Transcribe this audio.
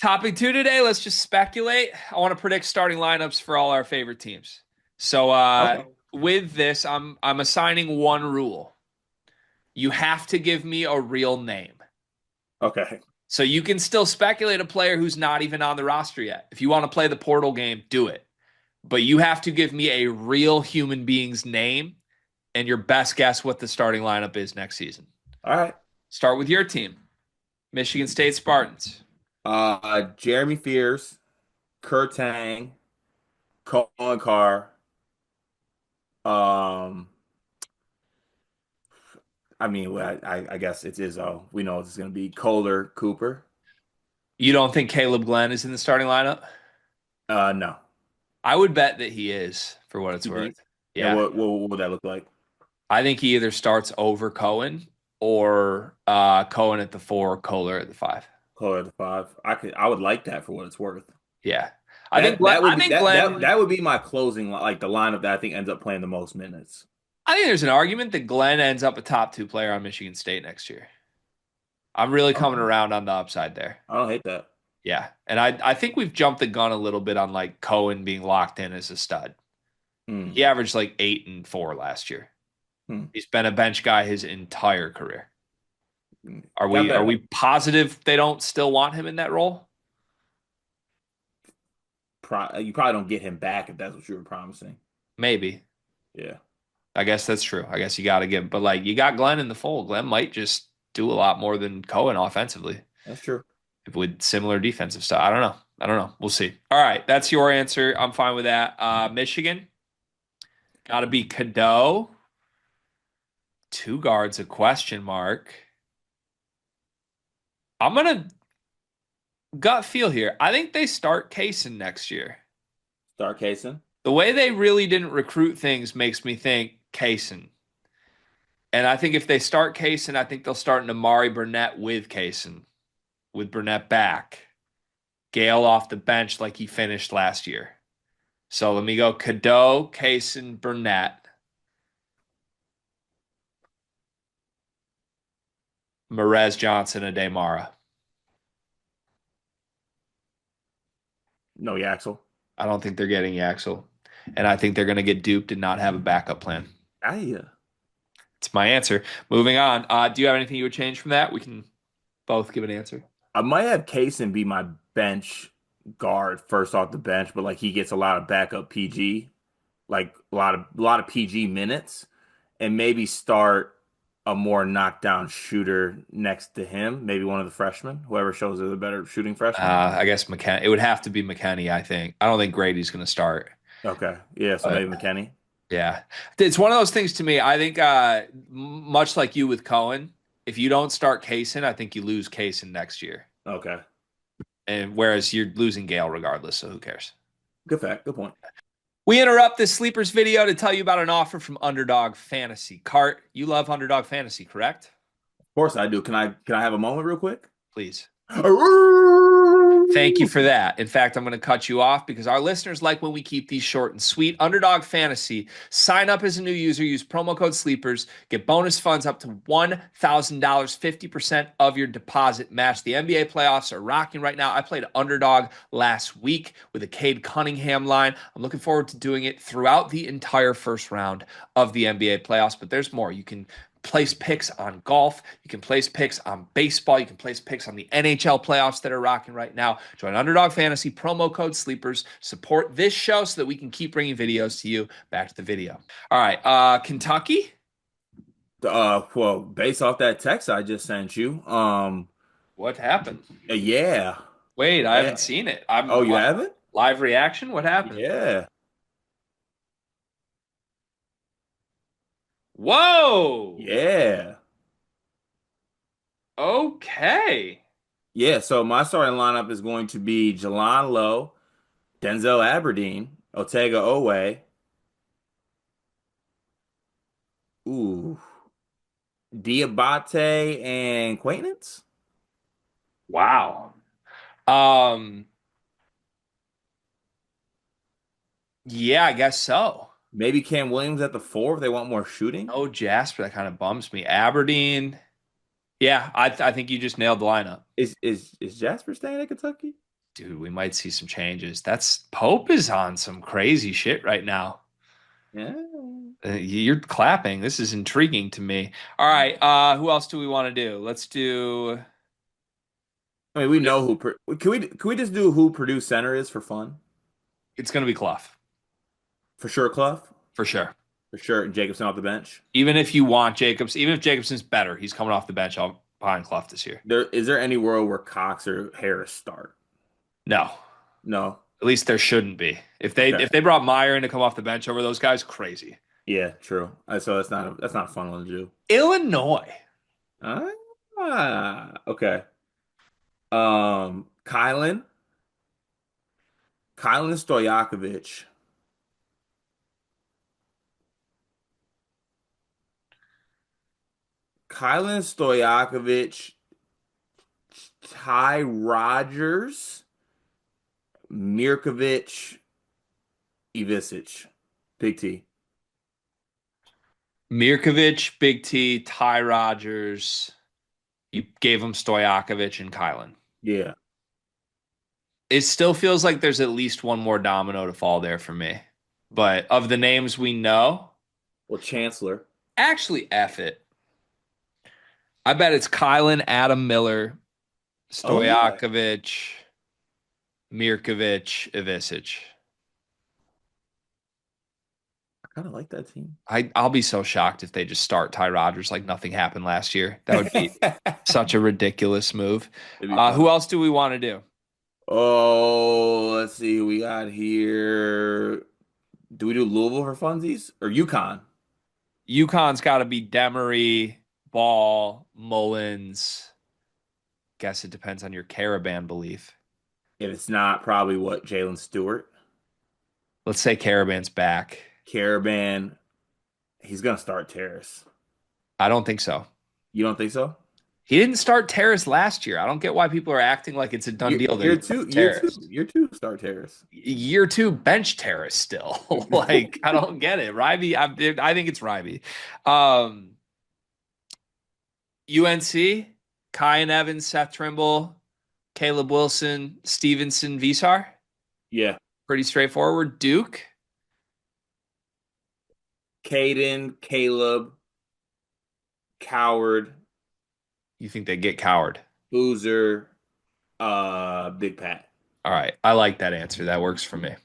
Topic two today, let's just speculate. I want to predict starting lineups for all our favorite teams. So Okay. with this, I'm assigning one rule. You have to give me a real name. Okay. So you can still speculate a player who's not even on the roster yet. If you want to play the portal game, do it. But you have to give me a real human being's name and your best guess what the starting lineup is next season. All right. Start with your team, Michigan State Spartans. Jeremy Fears, Kurtang, Colin Carr. Um, I guess it's Izzo. We know it's going to be Kohler, Cooper. You don't think Caleb Glenn is in the starting lineup? No. I would bet that he is, for what it's You think? worth. And Yeah. what would that look like? I think he either starts over Cohen or Cohen at the four, Kohler at the five. Kohler at the five. I would like that for what it's worth. Yeah. I think That Glenn, that would I be think that that Glenn that would be my closing like the lineup that I think ends up playing the most minutes. I think there's an argument that Glenn ends up a top two player on Michigan State next year. I'm really coming Okay. around on the upside there. I don't hate that. Yeah. And I think we've jumped the gun a little bit on like Cohen being locked in as a stud. Hmm. He averaged like 8 and 4 last year. Hmm. He's been a bench guy his entire career. Hmm. Are Got we are better. we positive they don't still want him in that role? You probably don't get him back if that's what you were promising. Maybe. Yeah, I guess that's true. I guess you got to give, but like you got Glenn in the fold. Glenn might just do a lot more than Cohen offensively that's true. with similar defensive stuff. I don't know. I don't know. We'll see. All right, that's your answer. I'm fine with that. Michigan got to be Cadeau. Two guards, a question mark. I'm gonna gut feel here. I think they start Kaysen next year. Start casing. The way they really didn't recruit things makes me think Kaysen. And I think if they start Kaysen, I think they'll start Namari Burnett with Kaysen, with Burnett back. Gale off the bench like he finished last year. So let me go Cadeau, Kaysen, Burnett, Merez Johnson, and Demara. No, Yaxel. I don't think they're getting Yaxel. And I think they're going to get duped and not have a backup plan. I It's my answer. Moving on. Do you have anything you would change from that? We can both give an answer. I might have Kaysen be my bench guard first off the bench, but like he gets a lot of backup PG, like a lot of PG minutes, and maybe start a more knockdown shooter next to him. Maybe one of the freshmen, whoever shows us a better shooting freshman. I guess McKenny. It would have to be McKenny, I think. I don't think Grady's going to start. Okay, yeah, so But maybe McKinney. yeah, it's one of those things to me. I think, much like you with Cohen, if you don't start Kaysen, I think you lose Kaysen next year. Okay, And whereas you're losing Gale regardless, so who cares? good fact, good point. We interrupt this sleepers video to tell you about an offer from Underdog Fantasy. Cart, you love Underdog Fantasy, correct? Of course I do. Can I have a moment real quick? Please. Thank you for that. In fact, I'm going to cut you off because our listeners like when we keep these short and sweet. Underdog Fantasy. Sign up as a new user. Use promo code SLEEPERS. Get bonus funds up to $1,000, 50% of your deposit match. The NBA playoffs are rocking right now. I played Underdog last week with a Cade Cunningham line. I'm looking forward to doing it throughout the entire first round of the NBA playoffs, but there's more. You can place picks on golf. You can place picks on baseball. You can place picks on the NHL playoffs that are rocking right now. Join Underdog Fantasy, promo code SLEEPERS. Support this show so that we can keep bringing videos to you. Back to the video. All right, Kentucky? Well, based off that text I just sent you, What happened? yeah, Wait, I yeah. haven't seen it. Oh, I'm you haven't? live reaction. What happened? Yeah, Whoa. yeah, Okay. yeah. So my starting lineup is going to be Jelon Lowe, Denzel Aberdeen, Otega Owe, ooh, Diabate, and Quaintance. Wow. Um, yeah, I guess so. Maybe Cam Williams at the four if they want more shooting. Oh, Jasper, that kind of bums me. Aberdeen. Yeah, I think you just nailed the lineup. Is Jasper staying at Kentucky? Dude, we might see some changes. That's Pope is on some crazy shit right now. Yeah. You're clapping. This is intriguing to me. All right, who else do we want to do? Let's do I mean, we know who. Can we just do who Purdue center is for fun? it's going to be Clough For sure, Clough. for sure. For sure, and Jacobson off the bench. Even if you want Jacobs, even if Jacobson's better, he's coming off the bench behind Clough this year. Is there any world where Cox or Harris start? No, No. at least there shouldn't be. If they Okay. if they brought Meyer in to come off the bench over those guys, crazy. Yeah, true. So that's not a fun one to do. Illinois. Okay. Kylan, Kylan Stojakovic, Kylan Stojakovic, Ty Rogers, Mirkovic, Ivisic, Big T. Mirkovic, Big T, Ty Rogers. You gave him Stojakovic and Kylan. Yeah. It still feels like there's at least one more domino to fall there for me. But of the names we know, Well, Chancellor. actually, F it. I bet it's Kylan, Adam Miller, Oh yeah. Stojakovic, Mirkovic, Ivisic. I kind of like that team. I'll be so shocked if they just start Ty Rodgers like nothing happened last year. That would be such a ridiculous move. It'd be Who funny. else do we want to do? Oh, let's see. We got here. Do we do Louisville for funsies or UConn? UConn's got to be Demery, Ball, Mullins. Guess it depends on your Caravan belief. If it's not, probably what Jalen Stewart, Let's say Caravan's back. Caravan. He's gonna start Terrace. I don't think so. You don't think so? He didn't start Terrace last year. I don't get why people are acting like it's a done Year, deal that year he two, starts year two, Terrace. year two, start Terrace. Year two bench Terrace still. Like, I don't get it. Ryby, I think it's Ryby. Um, UNC, Kyan Evans, Seth Trimble, Caleb Wilson, Stevenson, Visar. Yeah, Pretty straightforward. Duke. Caden, Caleb, Coward, You think they get Coward? Boozer, Big Pat. All right. I like that answer. That works for me.